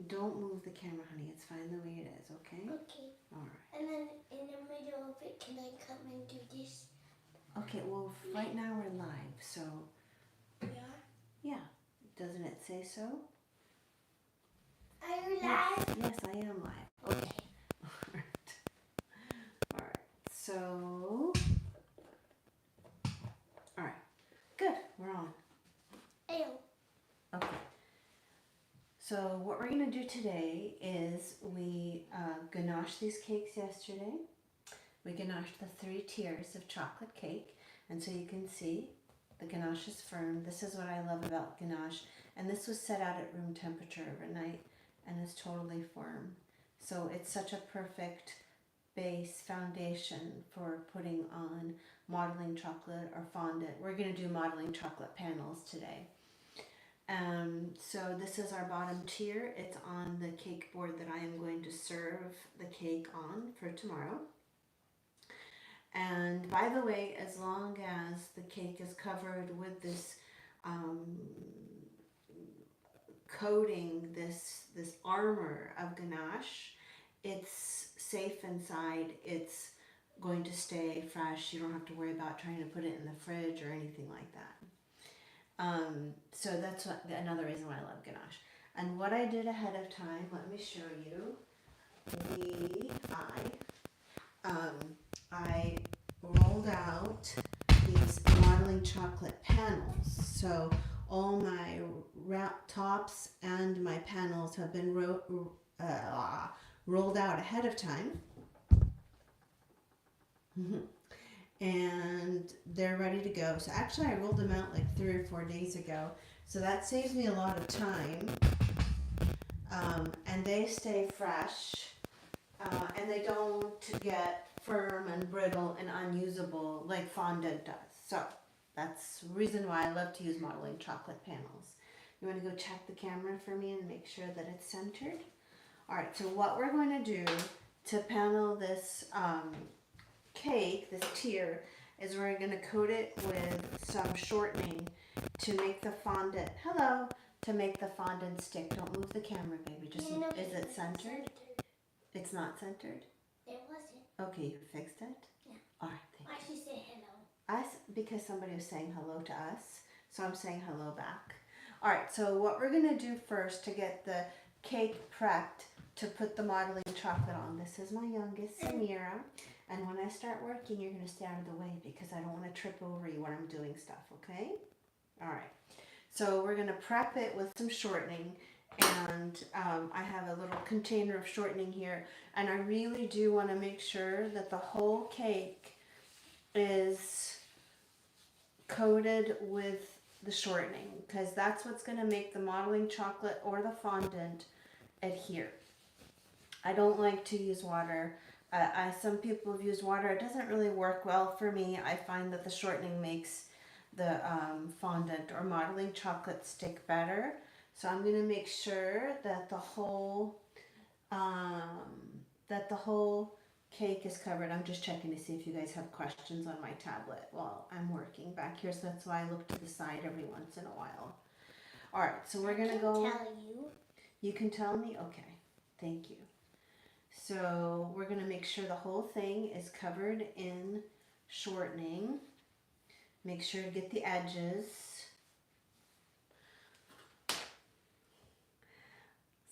Don't move the camera, honey. It's fine the way it is, okay? Okay. All right. And then in the middle of it, can I come and do this? Okay, well, right now we're live, so We are? yeah. Doesn't it say so? Are you live? Yes, I am live. Okay. All right. All right. So, all right. Good. We're on. Ew. Okay. So what we're going to do today is we ganached these cakes yesterday. We ganached the 3 tiers of chocolate cake. And so you can see the ganache is firm. This is what I love about ganache. And this was set out at room temperature overnight and is totally firm. So it's such a perfect base foundation for putting on modeling chocolate or fondant. We're going to do modeling chocolate panels today. So this is our bottom tier. It's on the cake board that I am going to serve the cake on for tomorrow. And by the way, as long as the cake is covered with this coating, this armor of ganache, it's safe inside. It's going to stay fresh. You don't have to worry about trying to put it in the fridge or anything like that. So that's another reason why I love ganache. And what I did ahead of time, let me show you. I rolled out these modeling chocolate panels. So all my wrap tops and my panels have been rolled out ahead of time. And they're ready to go. So actually I rolled them out like 3 or 4 days ago. So that saves me a lot of time. And they stay fresh. And they don't get firm and brittle and unusable like fondant does. So that's the reason why I love to use modeling chocolate panels. You want to go check the camera for me and make sure that it's centered? Alright, so what we're going to do to panel this cake, this tier, is we're going to coat it with some shortening to make the fondant, to make the fondant stick. Don't move the camera, baby. Just, is it centered? It's not centered? It wasn't. Okay, you fixed it? Yeah. Alright, thank you. Why she say hello? Because somebody was saying hello to us, so I'm saying hello back. Alright, so what we're going to do first to get the cake prepped to put the modeling chocolate on. This is my youngest, Samira. And when I start working, you're going to stay out of the way because I don't want to trip over you when I'm doing stuff, okay? Alright, so we're going to prep it with some shortening. And I have a little container of shortening here. And I really do want to make sure that the whole cake is coated with the shortening, because that's what's going to make the modeling chocolate or the fondant adhere. I don't like to use water. Some people have used water. It doesn't really work well for me. I find that the shortening makes the fondant or modeling chocolate stick better. So I'm going to make sure that the whole cake is covered. I'm just checking to see if you guys have questions on my tablet while I'm working back here. So that's why I look to the side every once in a while. All right, so we're going to go. Tell you. You can tell me? Okay, thank you. So we're going to make sure the whole thing is covered in shortening. Make sure to get the edges.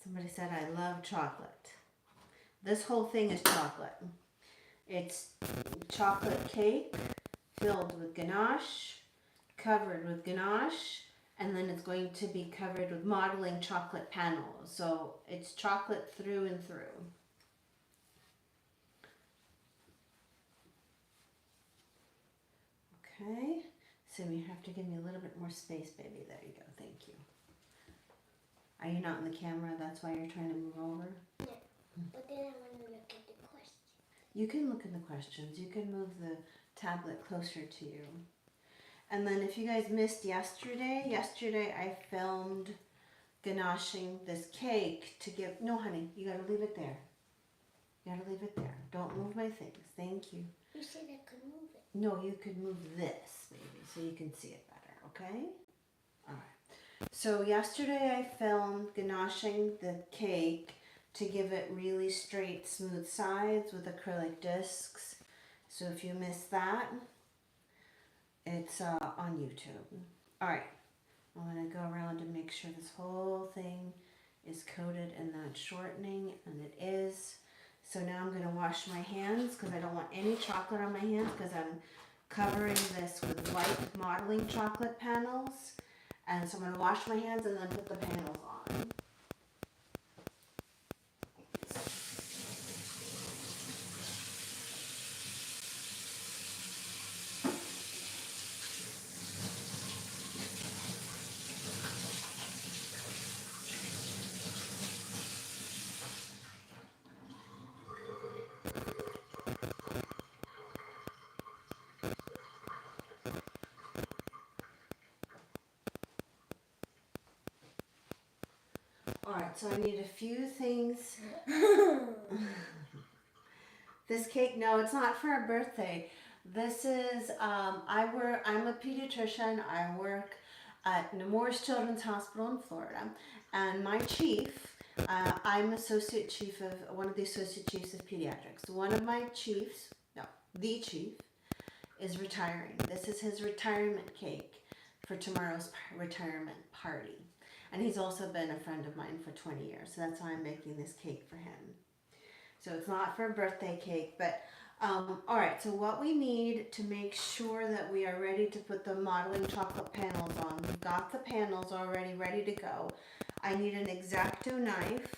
Somebody said I love chocolate. This whole thing is chocolate. It's chocolate cake filled with ganache, covered with ganache, and then it's going to be covered with modeling chocolate panels. So it's chocolate through and through. Okay, so you have to give me a little bit more space, baby. There you go, thank you. Are you not in the camera? That's why you're trying to move over? Yeah, but then I want to look at the questions. You can look in the questions. You can move the tablet closer to you. And then if you guys missed yesterday I filmed ganaching this cake to give, no honey, you gotta leave it there. You gotta leave it there. Don't move my things. Thank you. You said I could move it. No, you could move this, baby, so you can see it better, okay? Alright. So yesterday I filmed ganaching the cake to give it really straight, smooth sides with acrylic discs. So if you missed that, it's on YouTube. All right, I'm gonna go around and make sure this whole thing is coated in that shortening, and it is. So now I'm gonna wash my hands because I don't want any chocolate on my hands because I'm covering this with white modeling chocolate panels. And so I'm gonna wash my hands and then put the panels on. Alright, so I need a few things. This cake, no, it's not for a birthday. This is, I'm a pediatrician. I work at Nemours Children's Hospital in Florida. And my chief, I'm associate chief of, one of the associate chiefs of pediatrics. One of my chiefs, no, the chief, is retiring. This is his retirement cake for tomorrow's retirement party. And he's also been a friend of mine for 20 years. So that's why I'm making this cake for him. So it's not for a birthday cake, but all right. So what we need to make sure that we are ready to put the modeling chocolate panels on. We've got the panels already ready to go. I need an X-Acto knife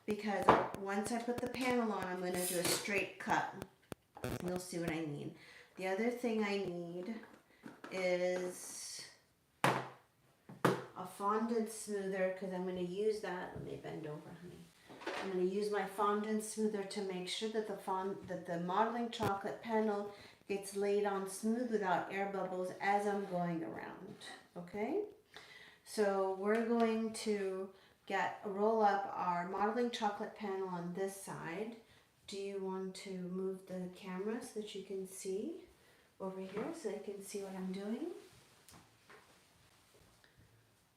because once I put the panel on, I'm going to do a straight cut. You'll see what I mean. The other thing I need is a fondant smoother because I'm going to use that. Let me bend over, honey. I'm going to use my fondant smoother to make sure that the modeling chocolate panel gets laid on smooth without air bubbles as I'm going around. Okay? So we're going to roll up our modeling chocolate panel on this side. Do you want to move the camera so that you can see over here so they can see what I'm doing?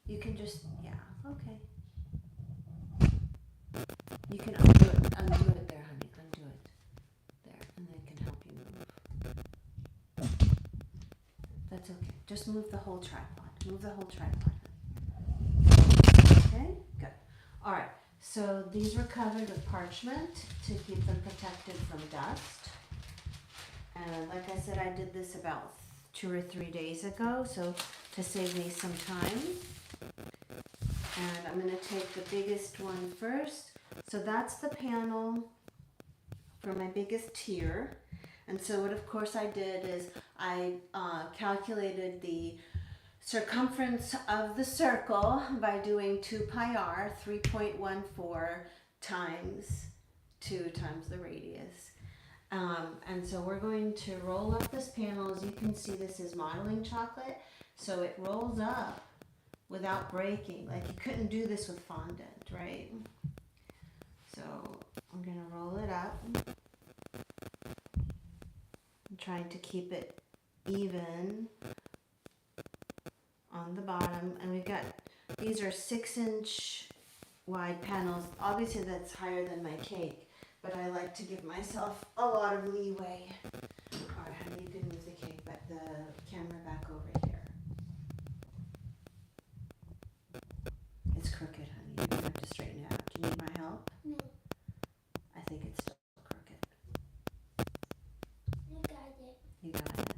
You can just, yeah, okay. You can undo it there, honey, undo it there, and they can help you move. That's okay, just move the whole tripod, Okay, good. All right, so these were covered with parchment to keep them protected from dust. And like I said, I did this about 2 or 3 days ago, so to save me some time. And I'm going to take the biggest one first. So that's the panel for my biggest tier. And so what of course I did is I calculated the circumference of the circle by doing 2 pi r, 3.14 times 2 times the radius. And so we're going to roll up this panel. As you can see, this is modeling chocolate. So it rolls up without breaking. Like you couldn't do this with fondant, right? So I'm gonna roll it up. I'm trying to keep it even on the bottom. And we've got, these are 6-inch wide panels. Obviously that's higher than my cake, but I like to give myself a lot of leeway. All right, honey, you can move the cake, but the camera back over here. It's crooked, honey. You're gonna have to straighten it out. Do you need my help? No. I think it's still crooked. I got it. You got it?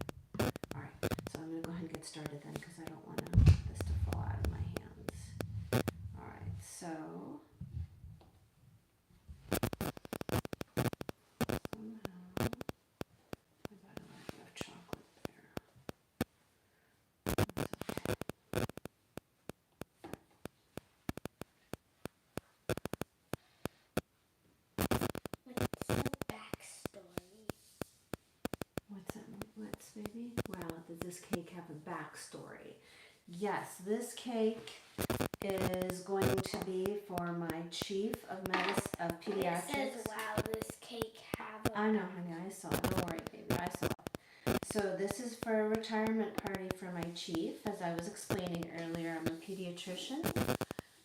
Alright, so I'm gonna go ahead and get started then because I don't want this to fall out of my hands. Alright, so somehow I got enough chocolate there. That's okay. What's the backstory? What's that? What's baby? Wow, does this cake have a backstory? Yes, this cake is going to be for my chief of It pediatrics. says, wow, this cake have a... I know, honey, I saw it. Don't worry, baby, I saw it. So this is for a retirement party for my chief. As I was explaining earlier, I'm a pediatrician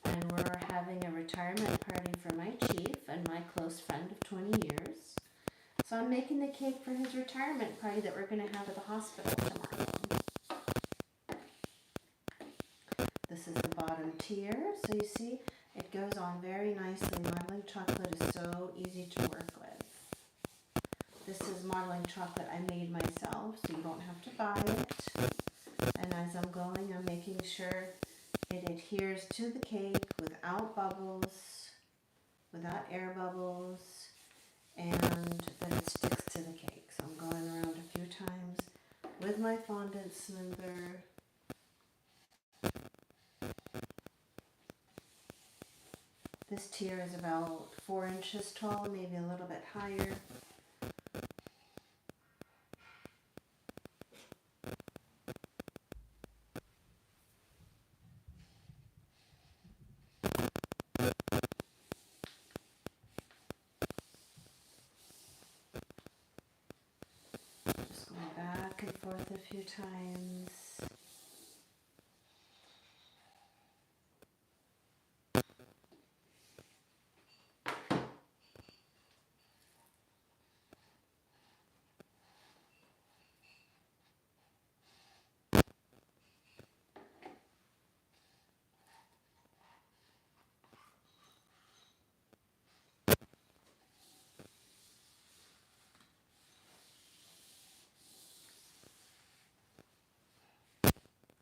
and we're having a retirement party for my chief and my close friend of 20 years. So I'm making the cake for his retirement party that we're going to have at the hospital tomorrow. This is the bottom tier. So you see, it goes on very nicely. Modeling chocolate is so easy to work with. This is modeling chocolate I made myself, so you don't have to buy it. And as I'm going, I'm making sure it adheres to the cake without bubbles, without air bubbles, and that it sticks to the cake. So I'm going around a few times with my fondant smoother. This tier is about 4 inches tall, maybe a little bit higher. Just going back and forth a few times.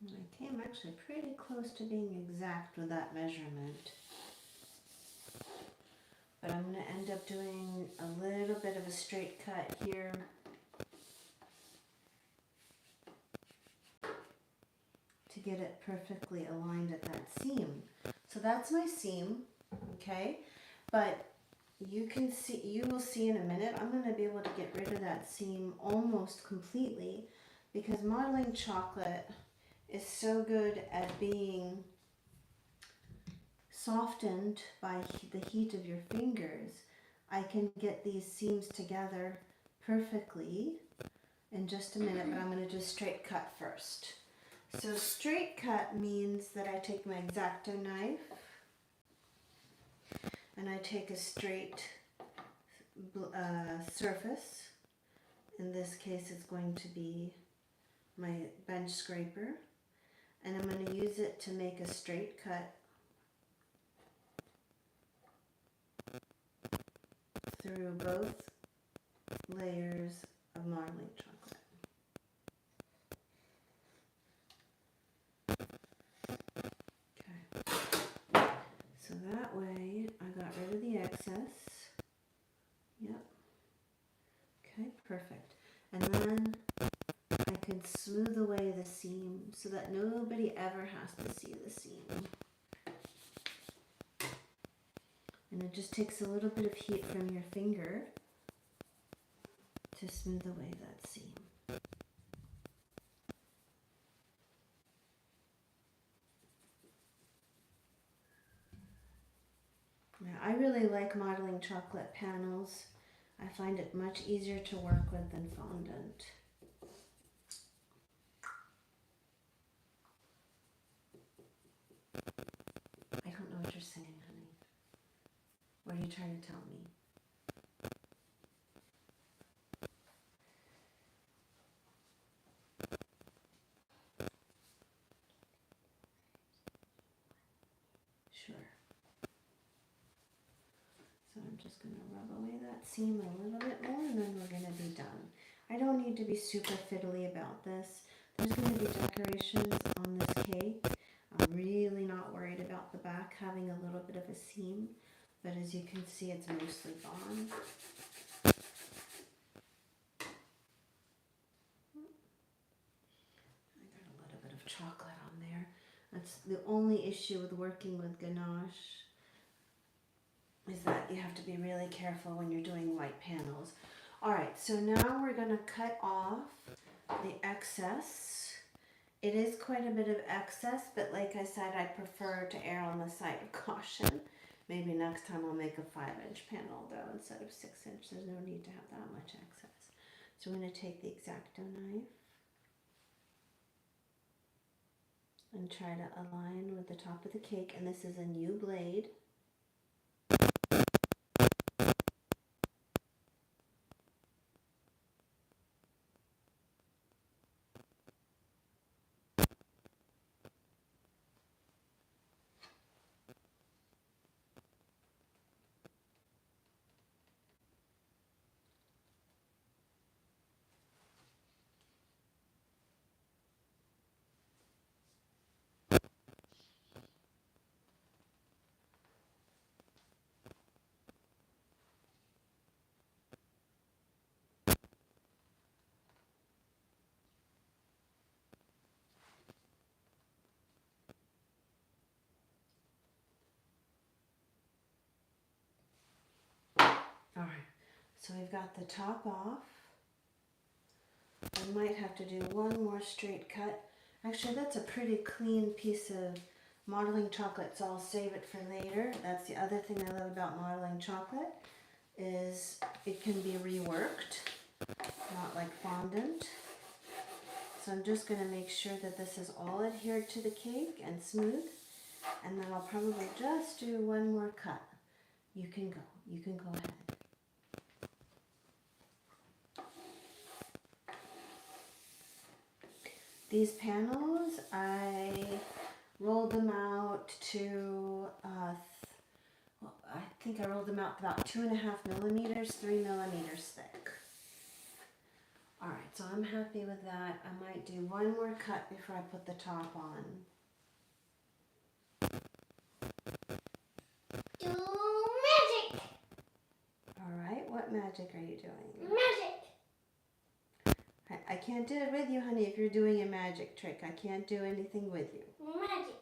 I came actually pretty close to being exact with that measurement. But I'm going to end up doing a little bit of a straight cut here. To get it perfectly aligned at that seam. So that's my seam, okay? But you will see in a minute, I'm going to be able to get rid of that seam almost completely because modeling chocolate is so good at being softened by the heat of your fingers. I can get these seams together perfectly in just a minute, but I'm going to do straight cut first. So straight cut means that I take my X-Acto knife and I take a straight surface. In this case it's going to be my bench scraper, and I'm going to use it to make a straight cut through both layers of modeling chocolate. Okay, so that way I got rid of the excess. Yep. Okay, perfect. And then I can smooth away the seam so that nobody ever has to see the seam. And it just takes a little bit of heat from your finger to smooth away that seam. Now, I really like modeling chocolate panels. I find it much easier to work with than fondant. I don't know what you're saying, honey. What are you trying to tell me? Sure. So I'm just going to rub away that seam a little bit more and then we're going to be done. I don't need to be super fiddly about this. There's going to be decorations on this cake. I'm really not worried about the back having a little bit of a seam, but as you can see, it's mostly gone. I got a little bit of chocolate on there. That's the only issue with working with ganache, is that you have to be really careful when you're doing white panels. Alright, so now we're going to cut off the excess. It is quite a bit of excess, but like I said, I prefer to err on the side of caution. Maybe next time I'll make a 5-inch panel though instead of 6 inch. There's no need to have that much excess. So I'm going to take the X-Acto knife and try to align with the top of the cake. And this is a new blade. All right, so we've got the top off. I might have to do one more straight cut. Actually, that's a pretty clean piece of modeling chocolate, so I'll save it for later. That's the other thing I love about modeling chocolate, is it can be reworked, not like fondant. So I'm just going to make sure that this is all adhered to the cake and smooth, and then I'll probably just do one more cut. You can go ahead. These panels, I rolled them out to, I think I rolled them out about 2.5 millimeters, 3 millimeters thick. All right, so I'm happy with that. I might do one more cut before I put the top on. Do magic! All right, what magic are you doing? Magic! I can't do it with you, honey, if you're doing a magic trick. I can't do anything with you. Magic!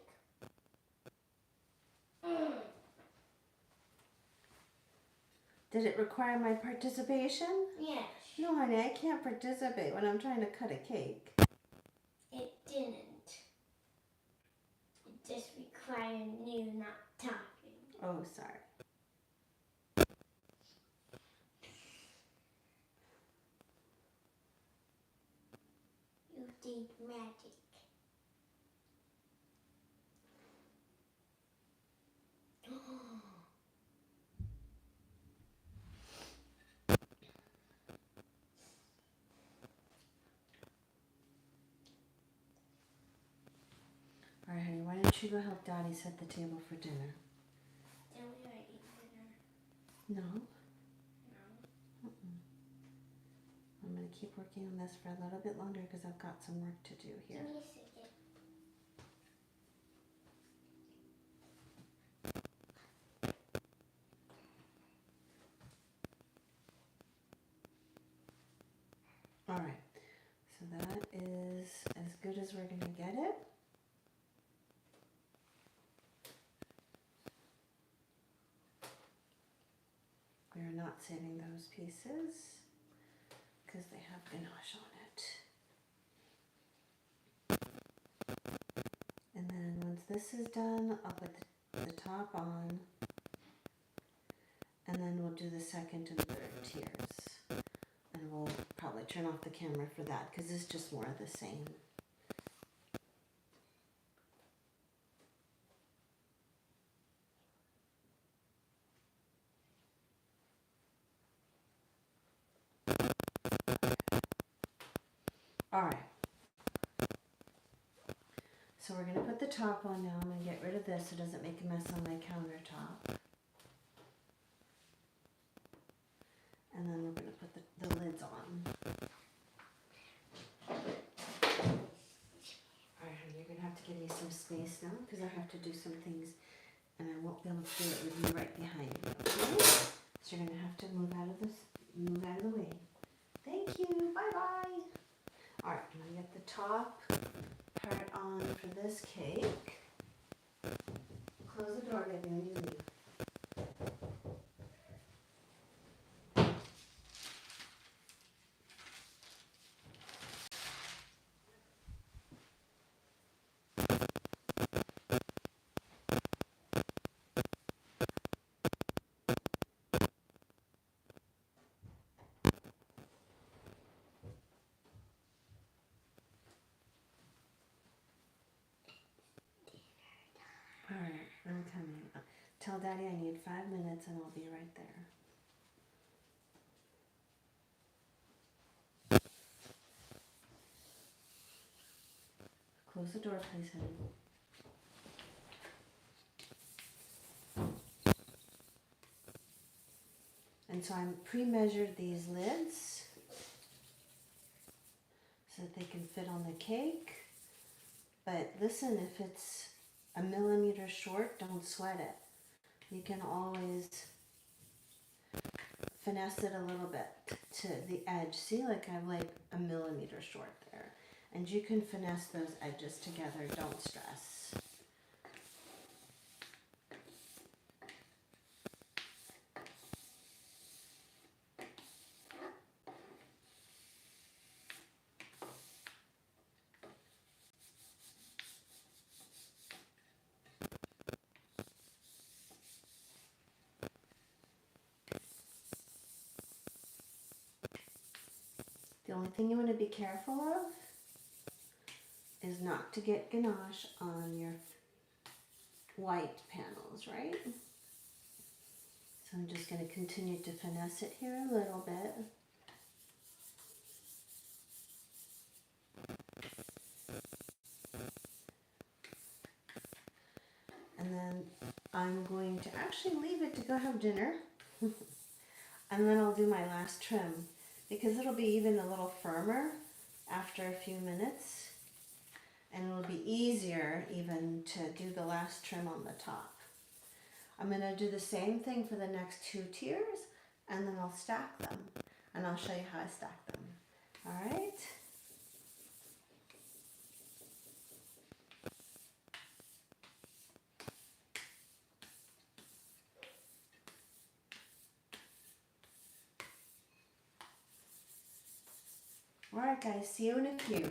Did it require my participation? Yes. No, honey, I can't participate when I'm trying to cut a cake. It didn't. It just required you not talking. Oh, sorry. You did magic. All right, honey, why don't you go help Daddy set the table for dinner? Then we are eating dinner. No? No. I'm going to keep working on this for a little bit longer because I've got some work to do here. Give me a second. All right, so that is as good as we're going to get it. We are not saving those pieces because they have ganache on it. And then once this is done, I'll put the top on, and then we'll do the second and third tiers. And we'll probably turn off the camera for that because it's just more of the same. All right. So we're going to put the top on now. I'm going to get rid of this so it doesn't make a mess on my countertop. And then we're going to put the lids on. Alright, honey, you're going to have to give me some space now because I have to do some things and I won't be able to do it with you right behind me, okay? So you're going to have to move out of the way. Thank you. Bye-bye. Alright, I'm going to get the top part on for this cake. Close the door, baby, when you leave. Alright, I'm coming. Tell Daddy I need 5 minutes and I'll be right there. Close the door, please, honey. And so I'm pre-measured these lids so that they can fit on the cake. But listen, if it's a millimeter short, don't sweat it. You can always finesse it a little bit to the edge. See, like I'm like a millimeter short there. And you can finesse those edges together, don't stress. The only thing you want to be careful of is not to get ganache on your white panels, right? So I'm just going to continue to finesse it here a little bit. And then I'm going to actually leave it to go have dinner. And then I'll do my last trim because it'll be even a little firmer after a few minutes. And it'll be easier even to do the last trim on the top. I'm going to do the same thing for the next 2 tiers and then I'll stack them. And I'll show you how I stack them. Alright? Alright guys, see you in a few.